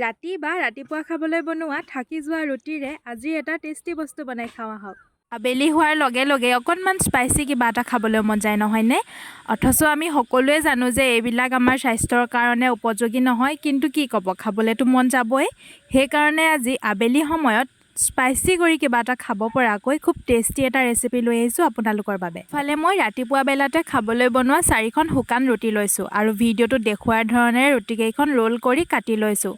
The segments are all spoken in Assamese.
ৰাতি বা ৰাতিপুৱা খাবলৈ বনোৱা থাকি যোৱা ৰুটিৰে আজি এটা টেষ্টি বস্তু বনাই খাওঁ আহক। আবেলি হোৱাৰ লগে লগে অকণমান স্পাইচি কিবা এটা খাবলৈ মন যায় নহয়নে? অথচ আমি সকলোৱে জানো যে এইবিলাক আমাৰ স্বাস্থ্যৰ কাৰণে উপযোগী নহয়, কিন্তু কি ক'ব, খাবলৈতো মন যাবই। সেইকাৰণে আজি আবেলি সময়ত স্পাইচি কৰি কিবা এটা খাব পৰাকৈ খুব টেষ্টি এটা ৰেচিপি লৈ আহিছোঁ আপোনালোকৰ বাবে। ইফালে মই ৰাতিপুৱা বেলাতে খাবলৈ বনোৱা 4খন শুকান ৰুটি লৈছোঁ আৰু ভিডিঅ'টোত দেখুওৱাৰ ধৰণে ৰুটিকেইখন ৰোল কৰি কাটি লৈছোঁ।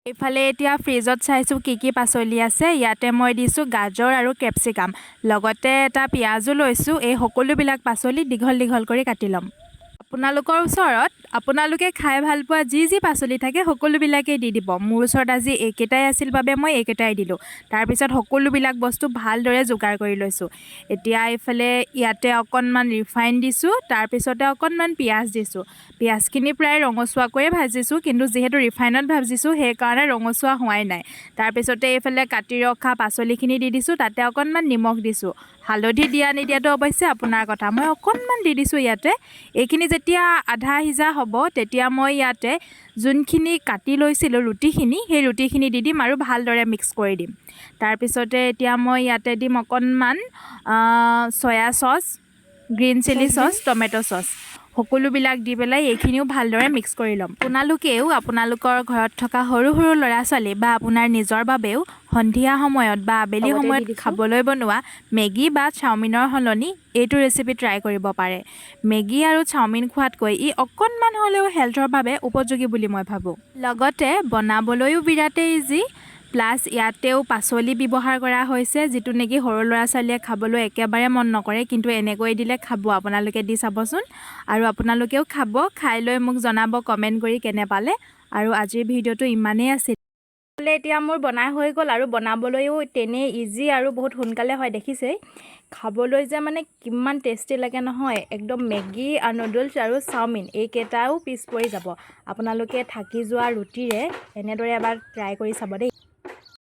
এইফালে এতিয়া ফ্ৰিজত চাইছোঁ কি পাচলি আছে। ইয়াতে মই দিছোঁ গাজৰ আৰু কেপচিকাম, লগতে এটা পিঁয়াজো লৈছোঁ। এই সকলোবিলাক পাচলি দীঘল দীঘল কৰি কাটি ল'ম। আপোনালোকৰ ওচৰত আপোনালোকে খাই ভাল পোৱা যি পাচলি থাকে সকলোবিলাকেই দি দিব। মোৰ ওচৰত আজি এইকেইটাই আছিল বাবে মই এইকেইটাই দিলোঁ। তাৰপিছত সকলোবিলাক বস্তু ভালদৰে যোগাৰ কৰি লৈছোঁ। এতিয়া এইফালে ইয়াতে অকণমান ৰিফাইন দিছোঁ, তাৰপিছতে অকণমান পিঁয়াজ দিছোঁ। পিঁয়াজখিনি প্ৰায় ৰঙচুৱাকৈয়ে ভাজিছোঁ, কিন্তু যিহেতু ৰিফাইনত ভাজিছোঁ সেইকাৰণে ৰঙচুৱা হোৱাই নাই। তাৰপিছতে এইফালে কাটি ৰখা পাচলিখিনি দি দিছোঁ, তাতে অকণমান নিমখ দিছোঁ। হালধি দিয়া নিদিয়াটো অৱশ্যে আপোনাৰ কথা, মই অকণমান দি দিছোঁ ইয়াতে। এইখিনি যেতিয়া আধা সিজা হ'ব তেতিয়া মই ইয়াতে যোনখিনি কাটি লৈছিলোঁ ৰুটিখিনি, সেই ৰুটিখিনি দি দিম আৰু ভালদৰে মিক্স কৰি দিম। তাৰপিছতে এতিয়া মই ইয়াতে দিম অকণমান soya sauce, green chilli sauce, tomato' sauce, সকলোবিলাক দি পেলাই এইখিনিও ভালদৰে মিক্স কৰি ল'ম। আপোনালোকেও আপোনালোকৰ ঘৰত থকা সৰু সৰু ল'ৰা ছোৱালী বা আপোনাৰ নিজৰ বাবেও সন্ধিয়া সময়ত বা আবেলি সময়ত খাবলৈ বনোৱা মেগী বা চাওমিনৰ সলনি এইটো ৰেচিপি ট্ৰাই কৰিব পাৰে। মেগী আৰু চাওমিন খোৱাতকৈ ই অকণমান হ'লেও হেল্থৰ বাবে উপযোগী বুলি মই ভাবোঁ। লগতে বনাবলৈও বিৰাটেই ইজি, প্লাছ ইয়াতেও পাচলি ব্যৱহাৰ কৰা হৈছে যিটো নেকি সৰু ল'ৰা ছোৱালীয়ে খাবলৈ একেবাৰে মন নকৰে, কিন্তু এনেকৈ দিলে খাব। আপোনালোকে দি চাবচোন আৰু আপোনালোকেও খাব। খাই লৈ মোক জনাব কমেণ্ট কৰি কেনে পালে। আৰু আজিৰ ভিডিঅ'টো ইমানেই আছিল। এতিয়া মোৰ বনাই হৈ গ'ল আৰু বনাবলৈও তেনেই ইজি আৰু বহুত সোনকালে হয়, দেখিছেই। খাবলৈ যে মানে কিমান টেষ্টি লাগে নহয়, একদম মেগী আৰু নুডলছ আৰু চাওমিন এইকেইটাও পিছ পৰি যাব। আপোনালোকে থাকি যোৱা ৰুটিৰে এনেদৰে এবাৰ ট্ৰাই কৰি চাব দেই।